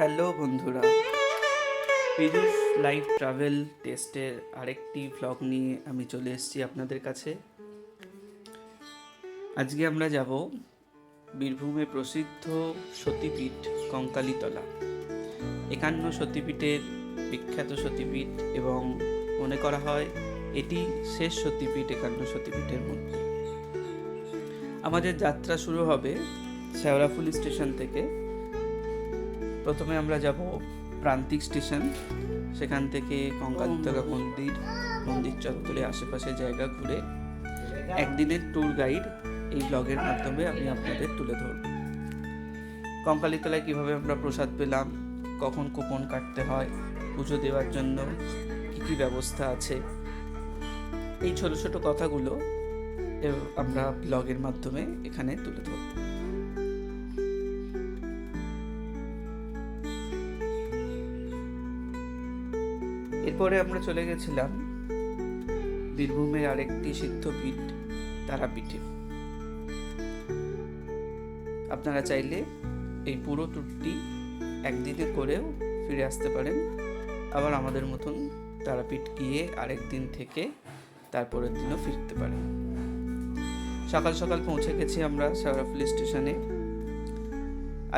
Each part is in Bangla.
হ্যালো বন্ধুরা, পিজুস লাইফ ট্রাভেল টেস্টের আরেকটি ভ্লগ নিয়ে আমি চলে এসেছি আপনাদের কাছে। আজকে আমরা যাব বীরভূমে প্রসিদ্ধ সতীপীঠ কঙ্কালীতলা। 51 সতীপীঠের বিখ্যাত সতীপীঠ এবং মনে করা হয় এটি শেষ সতীপীঠ 51 সতীপীঠের মধ্যে। আমাদের যাত্রা শুরু হবে শেওড়াফুলি স্টেশন থেকে। প্রথমে আমরা যাব প্রান্তিক স্টেশন, সেখান থেকে কঙ্কালীতলা মন্দির চত্বরে আশেপাশে জায়গা ঘুরে একদিনের ট্যুর গাইড এই ব্লগের মাধ্যমে আমি আপনাদের তুলে ধরব। কঙ্কালীতলায় কীভাবে আমরা প্রসাদ পেলাম, কখন কুপন কাটতে হয়, পুজো দেওয়ার জন্য কী কী ব্যবস্থা আছে, এই ছোট ছোট কথাগুলো আমরা ব্লগের মাধ্যমে এখানে তুলে ধরব। এরপরে আমরা চলে গেছিলাম বীরভূমের আরেকটি সিদ্ধপীঠ তারাপীঠে। আপনারা চাইলে এই পুরো ট্যুরটি একদিনে করেও ফিরে আসতে পারেন, আবার আমাদের মতন তারাপীঠ গিয়ে আরেক দিন থেকে তারপরের দিনও ফিরতে পারেন। সকাল সকাল পৌঁছে গেছি আমরা শেওড়াফুলি স্টেশনে।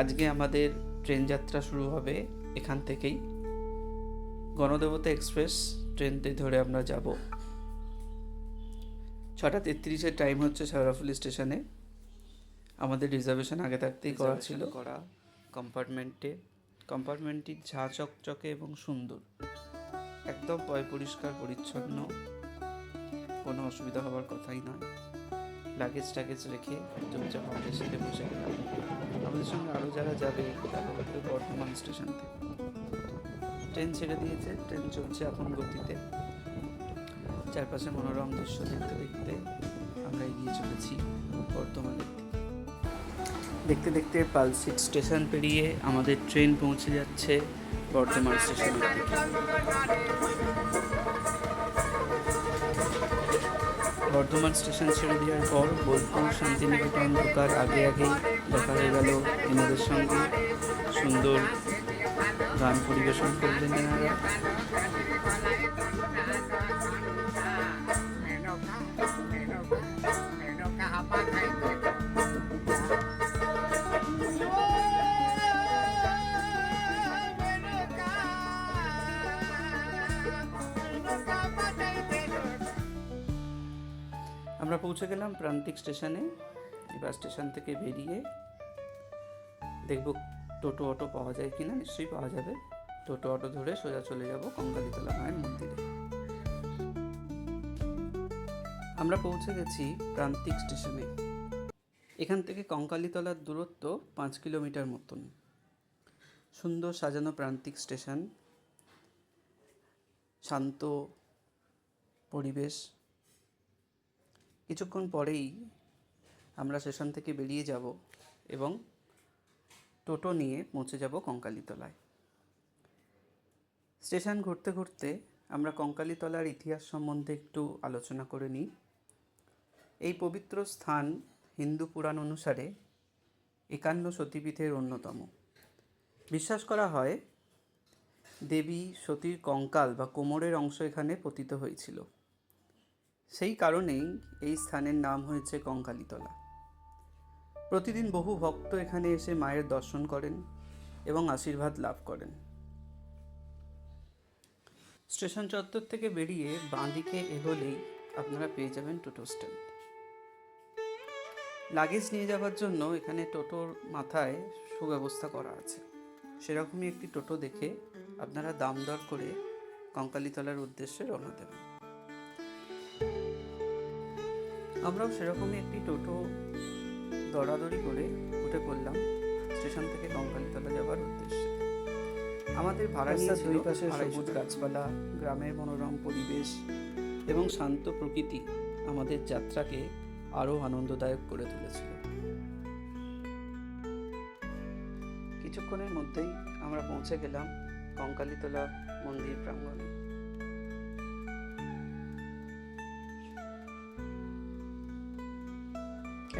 আজকে আমাদের ট্রেন যাত্রা শুরু হবে এখান থেকেই। গণদেবতা এক্সপ্রেস ট্রেনটি ধরে আমরা যাব। 6:33 টাইম হচ্ছে শেওড়াফুলি স্টেশনে। আমাদের রিজার্ভেশন আগে থাকতেই করা ছিল। কম্পার্টমেন্টটি ঝাঁ চকচকে এবং সুন্দর, একদম পরিষ্কার পরিচ্ছন্ন, কোনো অসুবিধা হওয়ার কথাই নয়। লাগেজ রেখে চুপচাপ আমাদের সিটে বসে গেলাম। আমাদের সঙ্গে আরও যারা যাবে তারা হচ্ছে বর্ধমান স্টেশন থেকে। ট্রেন ছেড়ে দিয়েছে, ট্রেন চলছে এখন গতিতে। চারপাশে মনোরম দৃশ্য দেখতে দেখতে আমরা এগিয়ে চলেছি বর্ধমানের দিকে। দেখতে দেখতে পালসিট স্টেশন পেরিয়ে আমাদের ট্রেন পৌঁছে যাচ্ছে বর্ধমান স্টেশনের দিকে। বর্ধমান স্টেশন ছেড়ে দেওয়ার পর বোলপুর শান্তিনিকেতন ঢোকার আগেই দেখা হয়ে গেল এনাদের সঙ্গে। সুন্দর গান পরিবেশন করলেন এনারা। আমরা পৌঁছে গেলাম প্রান্তিক স্টেশনে। এবার স্টেশন থেকে বেরিয়ে দেখব টোটো অটো পাওয়া যায় কিনা। নিশ্চয়ই পাওয়া যাবে। টোটো অটো ধরে সোজা চলে যাব কঙ্কালীতলা মায়ের মন্দিরে। আমরা পৌঁছে গেছি প্রান্তিক স্টেশনে। এখান থেকে কঙ্কালীতলার দূরত্ব 5 কিলোমিটার মতন। সুন্দর সাজানো প্রান্তিক স্টেশন, শান্ত পরিবেশ। কিছুক্ষণ পরেই আমরা স্টেশন থেকে বেরিয়ে যাব এবং টোটো নিয়ে পৌঁছে যাব কঙ্কালীতলায়। স্টেশন ঘুরতে ঘুরতে আমরা কঙ্কালীতলার ইতিহাস সম্বন্ধে একটু আলোচনা করে নিই। এই পবিত্র স্থান হিন্দু পুরাণ অনুসারে 51 সতীপীঠের অন্যতম। বিশ্বাস করা হয় দেবী সতীর কঙ্কাল বা কোমরের অংশ এখানে পতিত হয়েছিল। সেই কারণেই এই স্থানের নাম হয়েছে কঙ্কালীতলা। প্রতিদিন বহু ভক্ত এখানে এসে মায়ের দর্শন করেন এবং আশীর্বাদ লাভ করেন। স্টেশন চত্বর থেকে বেরিয়ে বাঁদিকে এগোলেই আপনারা পেয়ে যাবেন টোটো স্ট্যান্ড। লাগেজ নিয়ে যাওয়ার জন্য এখানে টোটোর মাথায় সুব্যবস্থা করা আছে। সেরকমই একটি টোটো দেখে আপনারা দাম দর করে কঙ্কালীতলার উদ্দেশ্যে রওনা দেবেন। আমরাও সেরকমই একটি টোটো দরাদরি করে উঠে পড়লাম স্টেশন থেকে কঙ্কালীতলা যাওয়ার উদ্দেশ্যে। আমাদের ভাড়া নিয়েছিল দুই পাশে সবুজ গাছপালা, গ্রামের মনোরম পরিবেশ এবং শান্ত প্রকৃতি আমাদের যাত্রাকে আরও আনন্দদায়ক করে তুলেছিল। কিছুক্ষণের মধ্যেই আমরা পৌঁছে গেলাম কঙ্কালীতলা মন্দির প্রাঙ্গণে।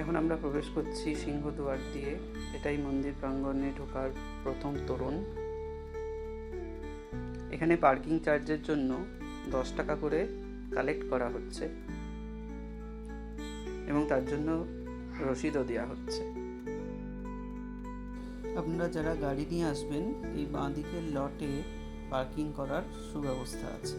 এখন আমরা প্রবেশ করছি সিংহদুয়ার দিয়ে। এটাই মন্দির প্রাঙ্গণে ঢোকার প্রথম তোরণ। এখানে পার্কিং চার্জের জন্য 10 টাকা করে কালেক্ট করা হচ্ছে এবং তার জন্য রসিদও দেওয়া হচ্ছে। আপনারা যারা গাড়ি নিয়ে আসবেন, এই বাঁ দিকের লটে পার্কিং করার সুব্যবস্থা আছে।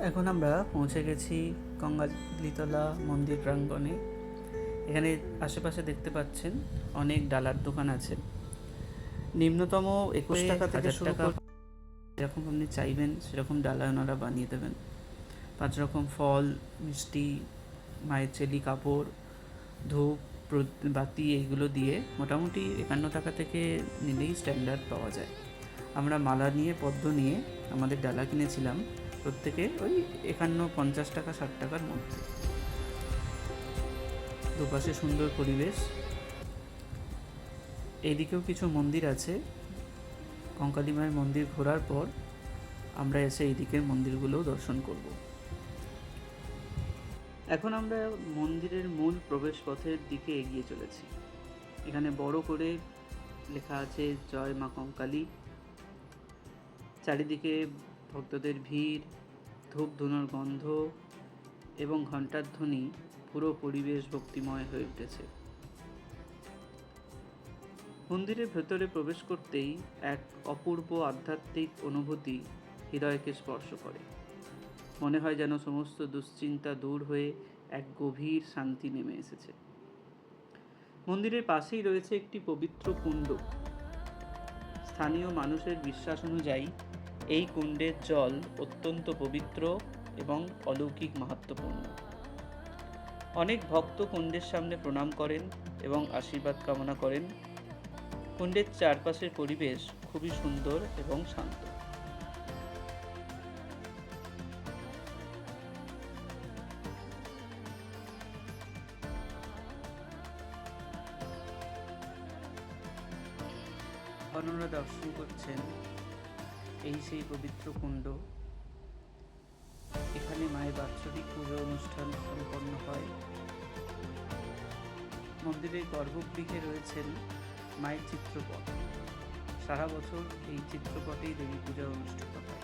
এখন আমরা পৌঁছে গেছি কঙ্কালীতলা মন্দির প্রাঙ্গণে। এখানে আশেপাশে দেখতে পাচ্ছেন অনেক ডালার দোকান আছে। নিম্নতম 21 টাকা থেকে শুরু করে যেরকম আপনি চাইবেন সেরকম ডালা ওনারা বানিয়ে দেবেন। 5 রকম ফল, মিষ্টি, মায়ের চেলি কাপড়, ধূপ, বাতি এইগুলো দিয়ে মোটামুটি 51 টাকা থেকে নিলেই স্ট্যান্ডার্ড পাওয়া যায়। আমরা মালা নিয়ে, পদ্ম নিয়ে আমাদের ডালা কিনেছিলাম প্রত্যেকে ওই 51, 50 টাকা, 60 টাকার মধ্যে। দুপাশে সুন্দর পরিবেশ। এইদিকেও কিছু মন্দির আছে। কঙ্কালী মায়ের মন্দির ঘোরার পর আমরা এসে এই দিকের মন্দিরগুলোও দর্শন করব। এখন আমরা মন্দিরের মূল প্রবেশ পথের দিকে এগিয়ে চলেছি। এখানে বড় করে লেখা আছে জয় মা কঙ্কালী। চারিদিকে ভক্তদের ভিড়, ধূপ ধুনোর গন্ধ এবং ঘণ্টার ধ্বনি, পুরো পরিবেশ ভক্তিময় হয়ে উঠেছে। মন্দিরের ভেতরে প্রবেশ করতেই এক অপূর্ব আধ্যাত্মিক অনুভূতি হৃদয়কে স্পর্শ করে। মনে হয় যেন সমস্ত দুশ্চিন্তা দূর হয়ে এক গভীর শান্তি নেমে এসেছে। মন্দিরের পাশেই রয়েছে একটি পবিত্র কুণ্ড। স্থানীয় মানুষের বিশ্বাস অনুযায়ী এই কুণ্ডের জল অত্যন্ত পবিত্র এবং অলৌকিক মাহাত্ম্যপূর্ণ। অনেক ভক্ত কুণ্ডের সামনে প্রণাম করেন এবং আশীর্বাদ কামনা করেন। কুণ্ডের চারপাশের পরিবেশ খুবই সুন্দর এবং শান্ত। আপনারা দর্শন করছেন এই সেই পবিত্র কুণ্ড। এখানে মায়ের বাৎসরিক পুজো অনুষ্ঠান সম্পন্ন হয়। মন্দিরের গর্ভগৃহে রয়েছেন মায়ের চিত্রপট। সারা বছর এই চিত্রপটেই দেবী পূজা অনুষ্ঠিত হয়।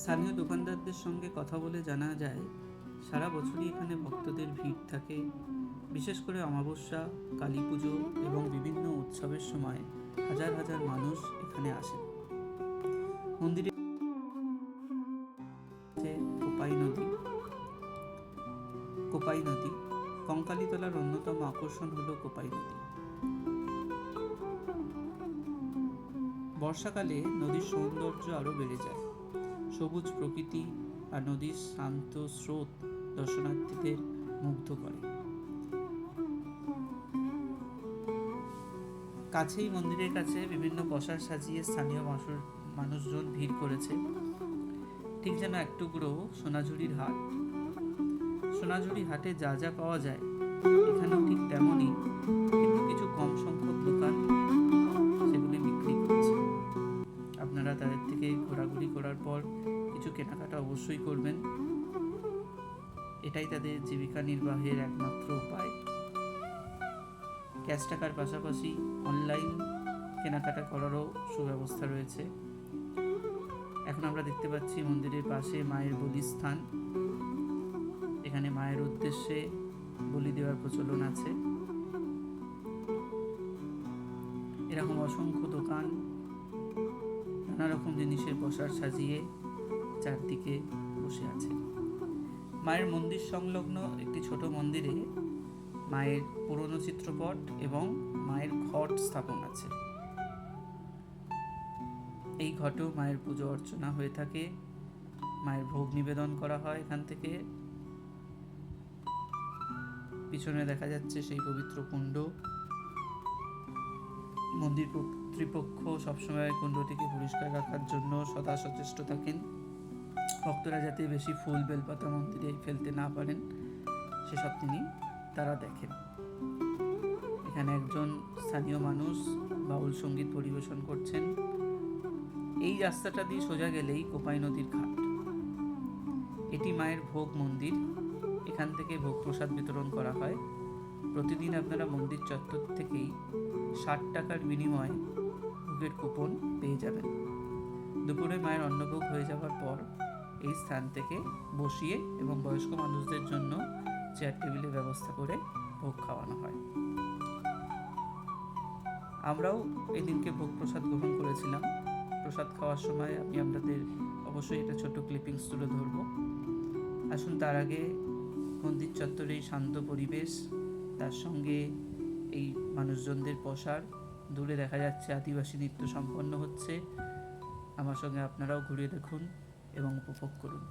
স্থানীয় দোকানদারদের সঙ্গে কথা বলে জানা যায়, সারা বছরই এখানে ভক্তদের ভিড় থাকে। বিশেষ করে অমাবস্যা, কালী পুজো এবং বিভিন্ন উৎসবের সময় হাজার হাজার মানুষ এখানে আসেন। মন্দিরে কোপাই নদী। কঙ্কালীতলার অন্যতম আকর্ষণ হলো কোপাই নদী। বর্ষাকালে নদীর সৌন্দর্য আরো বেড়ে যায়। সবুজ প্রকৃতি আর নদীর শান্ত স্রোত দর্শনার্থীদের মুগ্ধ করে। কাছেই মন্দিরের কাছে বিভিন্ন বসার সাজিয়ে স্থানীয় মানুষজন ভিড় করেছে। ঠিক যেন এক টুকরো সোনাঝুরির হাট। সোনাঝুরি হাটে যা যা পাওয়া যায় এখানেও ঠিক তেমনই, কিন্তু কিছু কম সংখ্যক দোকান সেগুলি বিক্রি করছে। আপনারা তাদের থেকে ঘোরাঘুরি করার পর কিছু কেনাকাটা অবশ্যই করবেন। এটাই তাদের জীবিকা নির্বাহের একমাত্র উপায়। ক্যাশ টাকার পাশাপাশি অনলাইন কেনাকাটা করারও সুব্যবস্থা রয়েছে। এখন আমরা দেখতে পাচ্ছি মন্দিরের পাশে মায়ের বলিস্থান। এখানে মায়ের উদ্দেশ্যে বলি দেওয়ার প্রচলন আছে। এরকম অসংখ্য দোকান, নানা রকম জিনিসের বসার সাজিয়ে চারদিকে বসে আছে। মায়ের মন্দির সংলগ্ন একটি ছোট মন্দিরে মায়ের পুরনো চিত্রপট এবং মায়ের ঘট স্থাপন আছে। এই ঘটেও মায়ের পুজো অর্চনা হয়ে থাকে। মায়ের ভোগ নিবেদন করা হয় এখান থেকে। পিছনে দেখা যাচ্ছে সেই পবিত্র কুণ্ড। মন্দির কর্তৃপক্ষ সবসময় কুণ্ডটিকে পরিষ্কার রাখার জন্য সদা সচেষ্ট থাকেন। ভক্তরা যাতে বেশি ফুল বেলপাতা মন্দিরে ফেলতে না পারেন সেসব তারা দেখেন। এখানে একজন স্থানীয় মানুষ বাউল সঙ্গীত পরিবেশন করছেন। এই রাস্তাটা দিয়ে সোজা গেলেই কোপাই নদীর ঘাট। এটি মায়ের ভোগ মন্দির। এখান থেকে ভোগ প্রসাদ বিতরণ করা হয়। প্রতিদিন আপনারা মন্দির চত্বর থেকেই 60 টাকার বিনিময়ে ভোগের কুপন পেয়ে যাবেন। দুপুরে মায়ের অন্নভোগ হয়ে যাওয়ার পর এই স্থান থেকে বসিয়ে এবং বয়স্ক মানুষদের জন্য চেয়ার টেবিলের ব্যবস্থা করে ভোগ খাওয়ানো হয়। আমরাও এদিনকে ভোগ প্রসাদ গ্রহণ করেছিলাম। প্রসাদ খাওয়ার সময় আমি আপনাদের অবশ্যই একটা ছোট ক্লিপিংস তুলে ধরব। আসুন তার আগে মন্দির চত্বরে এই শান্ত পরিবেশ, তার সঙ্গে এই মানুষজনদের পসার, দূরে দেখা যাচ্ছে আদিবাসী নৃত্য সম্পন্ন হচ্ছে। আমার সঙ্গে আপনারাও ঘুরে দেখুন এবং উপভোগ করুন।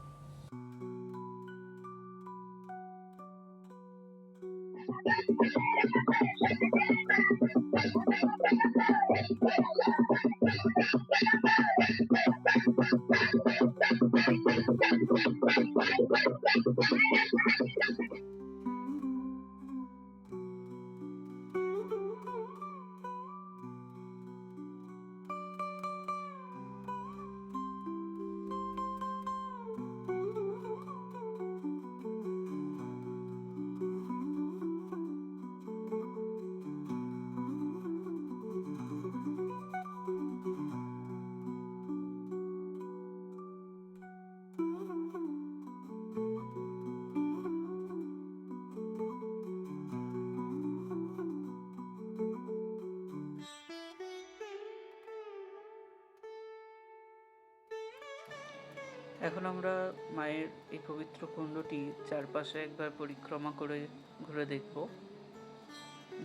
এখন আমরা মায়ের এই পবিত্র কুণ্ডটি চারপাশে একবার পরিক্রমা করে ঘুরে দেখব।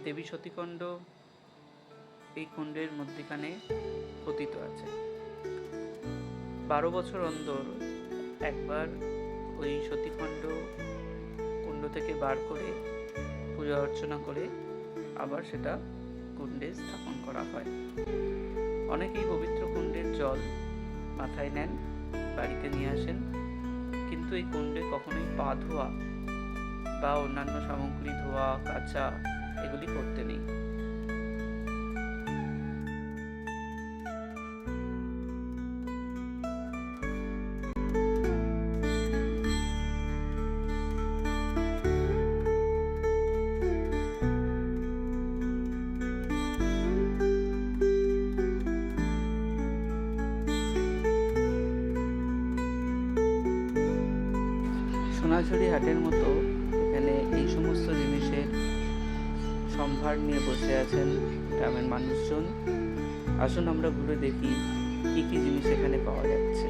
দেবী সতীকুণ্ড এই কুণ্ডের মধ্যখানে পতিত আছে। 12 বছর অন্তর একবার ওই সতীকুণ্ড কুণ্ড থেকে বার করে পূজা অর্চনা করে আবার সেটা কুণ্ডে স্থাপন করা হয়। অনেকেই পবিত্র কুণ্ডের জল মাথায় নেন, বাড়িতে নিয়ে আসেন, কিন্তু এই কুণ্ডে কখনোই পা ধোয়া বা অন্যান্য সামগ্রী ধোয়া কাচা এগুলি করতে নেই। সোনাঝুরি হাটের মতো এখানে এই সমস্ত জিনিসের সম্ভার নিয়ে বসে আছেন গ্রামের মানুষজন। আসুন আমরা ঘুরে দেখি কি কি জিনিস এখানে পাওয়া যাচ্ছে।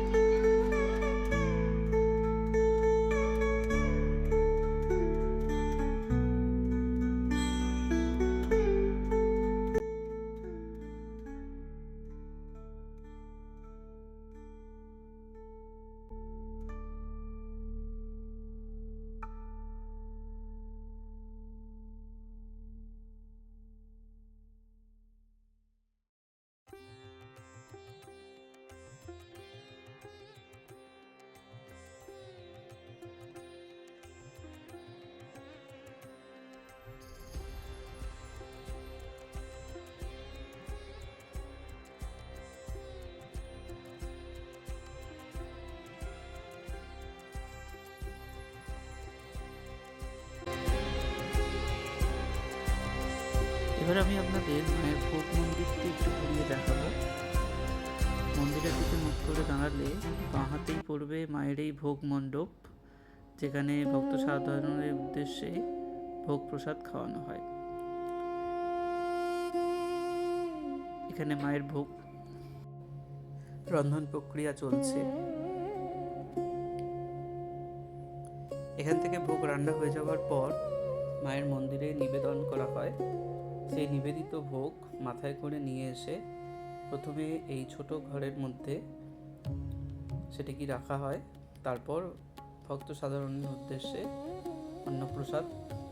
এবার আমি আপনাদের মায়ের ভোগ মন্দিরটি একটু ঘুরিয়ে দেখাবো। মন্দিরের দিকে মুখ করে দাঁড়ালে বাঁ হাতেই পড়বে মায়ের এই ভোগ মণ্ডপ, যেখানে ভক্ত সাধারণের উদ্দেশ্যে ভোগ প্রসাদ খাওয়ানো হয়। এখানে মায়ের ভোগ রন্ধন প্রক্রিয়া চলছে। এখান থেকে ভোগ রান্না হয়ে যাওয়ার পর মায়ের মন্দিরে নিবেদন করা হয়। সেই নিবেদিত ভোগ মাথায় করে নিয়ে এসে প্রথমে এই ছোট ঘরের মধ্যে সেটিকে রাখা হয়। তারপর ভক্ত সাধারণের উদ্দেশ্যে অন্নপ্রসাদ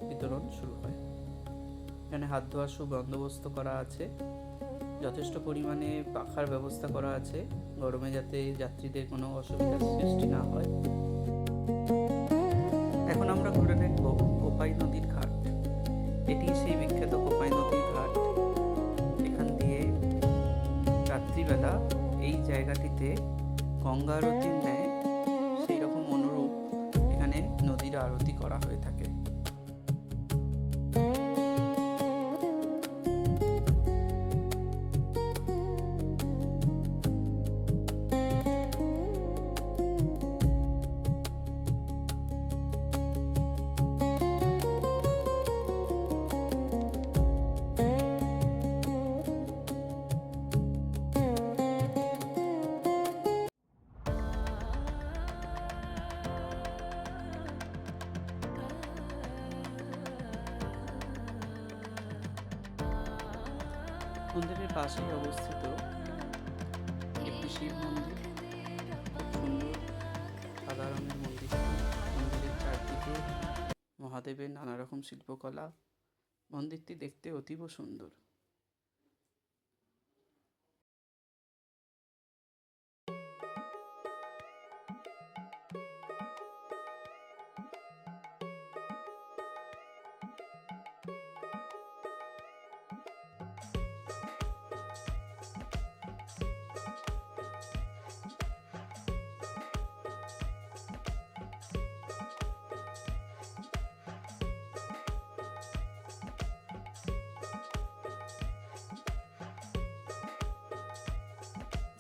বিতরণ শুরু হয়। এখানে হাত ধোয়ার সুবন্দোবস্ত করা আছে, যথেষ্ট পরিমাণে পাখার ব্যবস্থা করা আছে, গরমে যাতে যাত্রীদের কোনো অসুবিধার সৃষ্টি না হয়। এখন আমরা ঘুরে দেখব কোপাই নদীর ঘাট। এটি সেই বিখ্যাত কোপাই নদীর ঘাট। এখান দিয়ে রাত্রিবেলা এই জায়গাটিতে মন্দিরে গঙ্গা আরতির ন্যায় সেই রকম অনুরূপ এখানে নদীর আরতি করা হয়ে থাকে। মন্দিরের পাশেই অবস্থিত একটি শিব মন্দির, খুব সুন্দর সাদা রঙের মন্দিরটি। মন্দিরের চারদিকে মহাদেবের নানা রকম শিল্পকলা। মন্দিরটি দেখতে অতীব সুন্দর।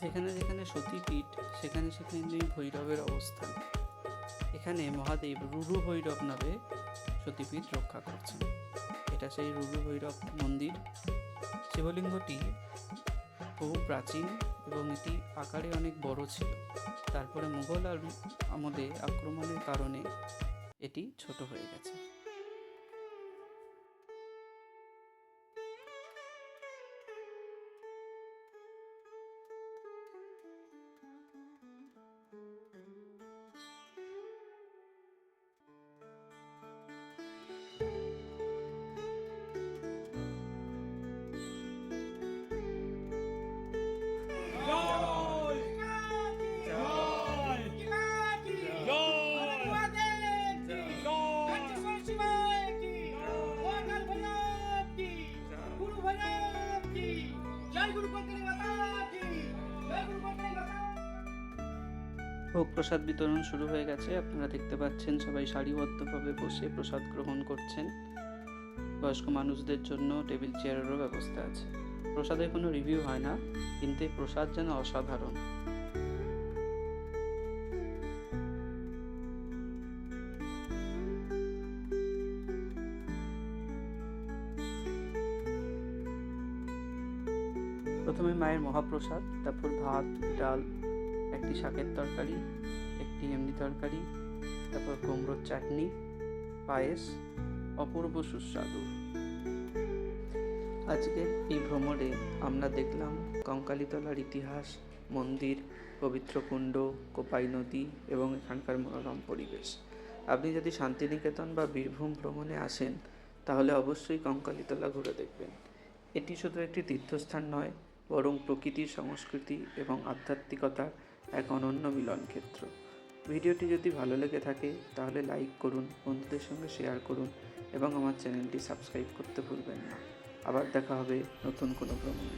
যেখানে যেখানে সতীপীঠ সেখানে সেখানে ভৈরবের অবস্থান। এখানে মহাদেব রুরু ভৈরব নামে সতীপীঠ রক্ষা করছেন। এটা সেই রুরু ভৈরব মন্দির। শিবলিঙ্গটি বহু প্রাচীন এবং এটি আকারে অনেক বড় ছিল। তারপরে মুঘল আমলে আক্রমণের কারণে এটি ছোট হয়ে গেছে। ভোগ প্রসাদ বিতরণ শুরু হয়ে গেছে। আপনারা দেখতে পাচ্ছেন সবাই সারিবদ্ধভাবে বসে প্রসাদ গ্রহণ করছেন। বয়স্ক মানুষদের জন্য টেবিল চেয়ারেরও ব্যবস্থা আছে। প্রসাদের কোনো রিভিউ হয় না, কিন্তু এই প্রসাদ যেন অসাধারণ। প্রথমে মায়ের মহাপ্রসাদ, তারপর ভাত, ডাল, একটি শাকের তরকারি, একটি এমনি তরকারি, তারপর কুমড়োর চাটনি, পায়েস, অপূর্ব সুস্বাদু। আজকের এই ভ্রমণে আমরা দেখলাম কঙ্কালীতলার ইতিহাস, মন্দির, পবিত্র কুণ্ড, কোপাই নদী এবং এখানকার মনোরম পরিবেশ। আপনি যদি শান্তিনিকেতন বা বীরভূম ভ্রমণে আসেন তাহলে অবশ্যই কঙ্কালীতলা ঘুরে দেখবেন। এটি শুধু একটি তীর্থস্থান নয়, বরং প্রকৃতির, সংস্কৃতি এবং আধ্যাত্মিকতার এক অনন্য মিলন ক্ষেত্র। ভিডিওটি যদি ভালো লেগে থাকে তাহলে লাইক করুন, বন্ধুদের সঙ্গে শেয়ার করুন এবং আমার চ্যানেলটি সাবস্ক্রাইব করতে ভুলবেন না। আবার দেখা হবে নতুন কোনো ভ্রমণে।